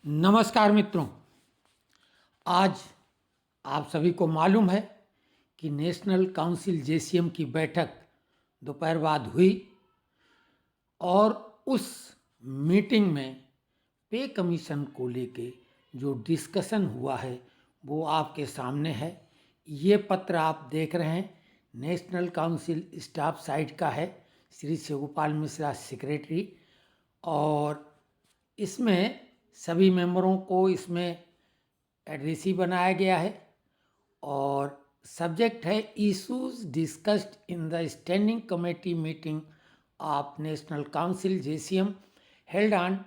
नमस्कार मित्रों। आज आप सभी को मालूम है कि नेशनल काउंसिल जेसीएम की बैठक दोपहर बाद हुई और उस मीटिंग में पे कमीशन को लेके जो डिस्कशन हुआ है वो आपके सामने है। ये पत्र आप देख रहे हैं, नेशनल काउंसिल स्टाफ साइड का है, श्री शिवगोपाल मिश्रा सेक्रेटरी। और इसमें सभी मेंबरों को इसमें एड्रेसी बनाया गया है और सब्जेक्ट है issues discussed in the standing committee meeting of national council JCM held on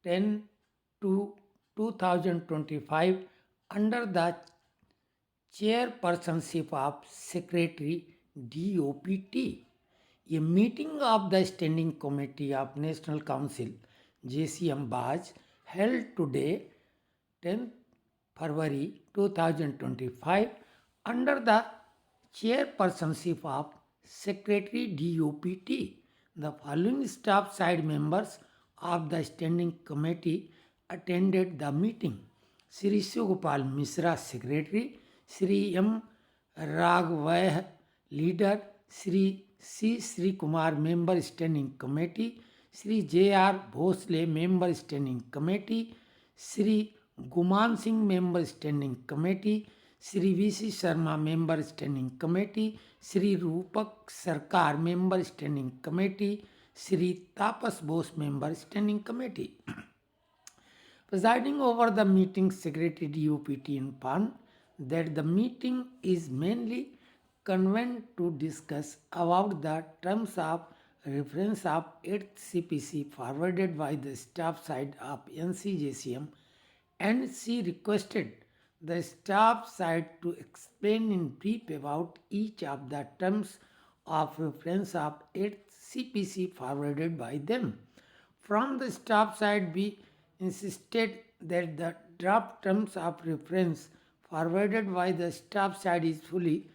10/2/2025 under the chairpersonship of secretary DOPT. A meeting of the Standing Committee of National Council JCM was held today 10th February 2025 under the chairpersonship of Secretary DOPT. The following staff side members of the Standing Committee attended the meeting: Sri Shivgopal Mishra, Secretary; Sri M. Raghvay, Leader; Sri C. Sri Kumar, Member Standing Committee; Sri J.R. Bhosle, Member Standing Committee; Sri Guman Singh, Member Standing Committee; Sri V.C. Sharma, Member Standing Committee; Sri Rupak Sarkar, Member Standing Committee; Sri Tapas Bose, Member Standing Committee. Presiding over the meeting, Secretary DOPT informed that the meeting is mainly convened to discuss about the terms of reference of 8th CPC forwarded by the staff side of NCJCM, and she requested the staff side to explain in brief about each of the terms of reference of 8th CPC forwarded by them. From the staff side, we insisted that the draft terms of reference forwarded by the staff side is fully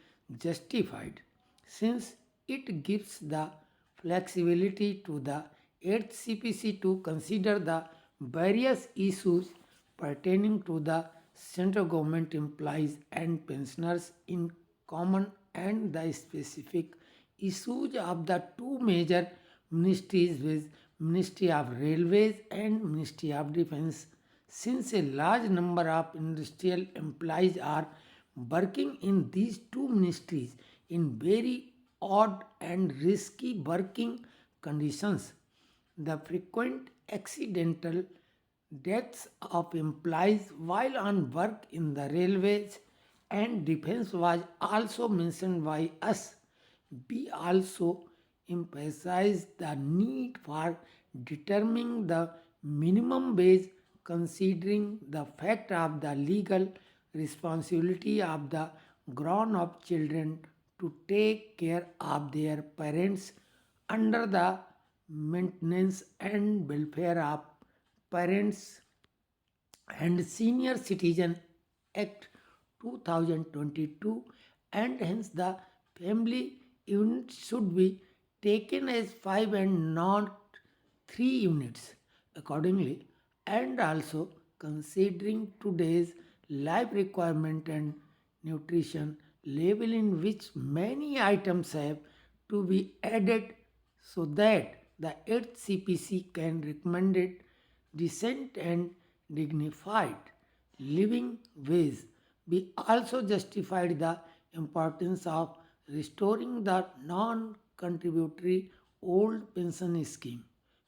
justified, since it gives the flexibility to the 8th CPC to consider the various issues pertaining to the central government employees and pensioners in common and the specific issues of the two major ministries, with Ministry of Railways and Ministry of Defence, since a large number of industrial employees are working in these two ministries in very odd and risky working conditions. The frequent accidental deaths of employees while on work in the railways and defense was also mentioned by us. We also emphasized the need for determining the minimum wage, considering the fact of the legal responsibility of the grown-up children to take care of their parents under the Maintenance and Welfare of Parents and Senior Citizen Act 2022, and hence the family unit should be taken as 5 and not 3 units accordingly, and also considering today's life requirement and nutrition level, in which many items have to be added so that the 8th CPC can recommend it decent and dignified living wage. We also justified the importance of restoring the non-contributory old pension scheme.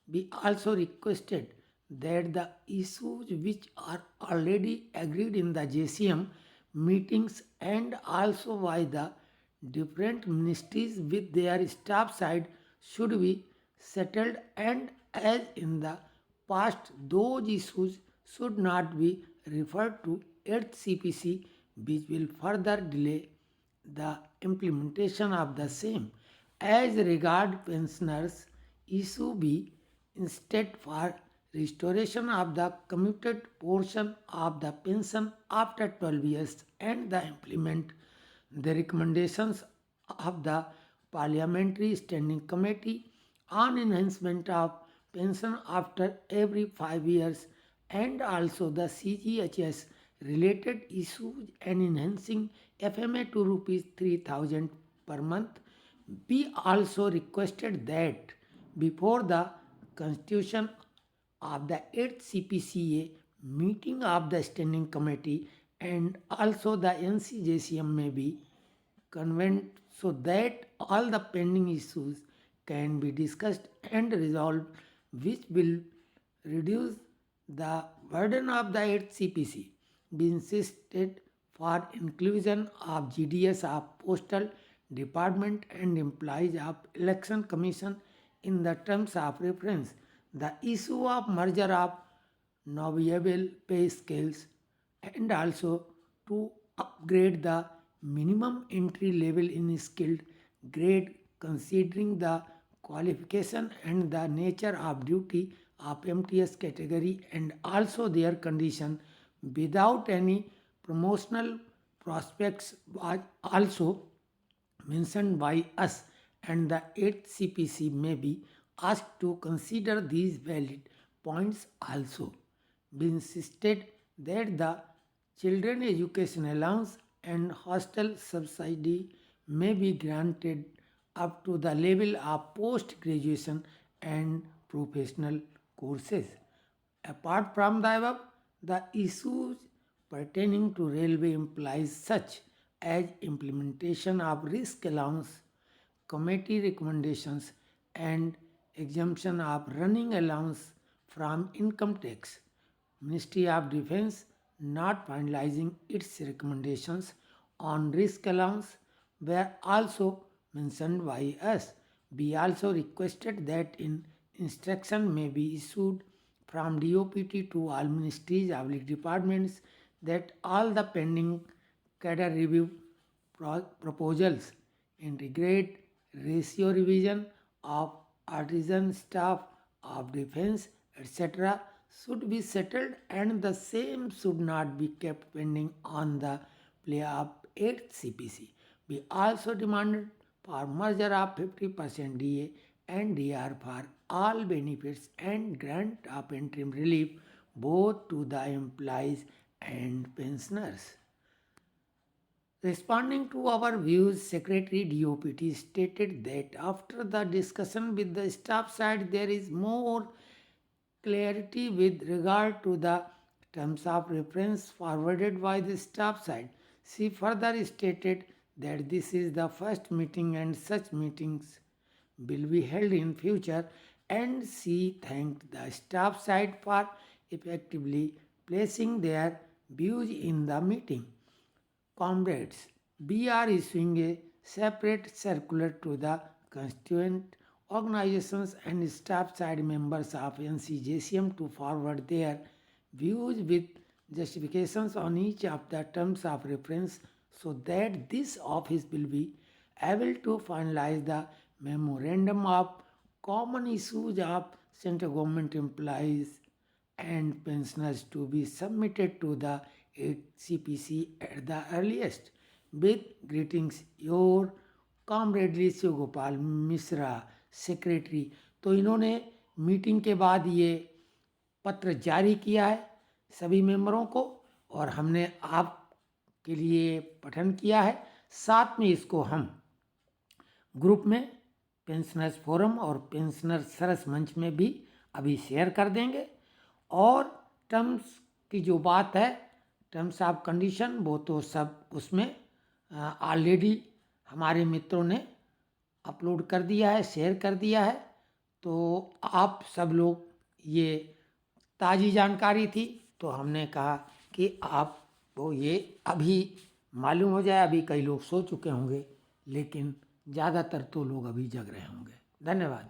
We also requested that the issues which are already agreed in the JCM meetings and also by the different ministries with their staff side should be settled, and as in the past, those issues should not be referred to 8th CPC, which will further delay the implementation of the same. As regard pensioners, issue B, instead for restoration of the commuted portion of the pension after 12 years and the implement the recommendations of the Parliamentary Standing Committee on enhancement of pension after every 5 years, and also the CGHS related issues and enhancing FMA to rupees 3,000 per month. We also requested that before the constitution of the 8th CPCA meeting of the standing committee and also the NCJCM may be convened so that all the pending issues can be discussed and resolved, which will reduce the burden of the 8th CPC. We insisted for inclusion of GDS of Postal Department and employees of Election Commission in the terms of reference. The issue of merger of noviable pay scales and also to upgrade the minimum entry level in skilled grade considering the qualification and the nature of duty of MTS category and also their condition without any promotional prospects was also mentioned by us, and the 8th CPC may be asked to consider these valid points also. We insisted that the children education allowance and hostel subsidy may be granted up to the level of post graduation and professional courses. Apart from the above, the issues pertaining to railway employees such as implementation of risk allowance, committee recommendations and exemption of running allowance from income tax. Ministry of Defense not finalizing its recommendations on risk allowance were also mentioned by us. We also requested that instruction may be issued from DOPT to all ministries, public departments that all the pending cadre review proposals integrate ratio revision of artisan staff of defense etc. should be settled and the same should not be kept pending on the play of 8th CPC. We also demanded for merger of 50% DA and DR for all benefits and grant of interim relief both to the employees and pensioners. Responding to our views, Secretary DOPT stated that after the discussion with the staff side, there is more clarity with regard to the terms of reference forwarded by the staff side. She further stated that this is the first meeting and such meetings will be held in future, and she thanked the staff side for effectively placing their views in the meeting. Comrades, we are issuing a separate circular to the constituent organizations and staff side members of NCJCM to forward their views with justifications on each of the terms of reference so that this office will be able to finalize the memorandum of common issues of central government employees and pensioners to be submitted to the 8th CPC at the earliest. With greetings, your comradely Shiv Gopal Mishra secretary. तो इन्होंने meeting के बाद ये पत्र जारी किया है सभी मेंबरों को और हमने आपके लिए पठन किया है। साथ में इसको हम ग्रुप में पेंशनर्स फोरम और पेंशनर सरस मंच में भी अभी शेयर कर देंगे। और टर्म्स की जो बात है, टर्म्स ऑफ कंडीशन, वो तो सब उसमें ऑलरेडी हमारे मित्रों ने अपलोड कर दिया है, शेयर कर दिया है। तो आप सब लोग, ये ताज़ी जानकारी थी तो हमने कहा कि आपको ये अभी मालूम हो जाए। अभी कई लोग सो चुके होंगे लेकिन ज़्यादातर तो लोग अभी जग रहे होंगे। धन्यवाद।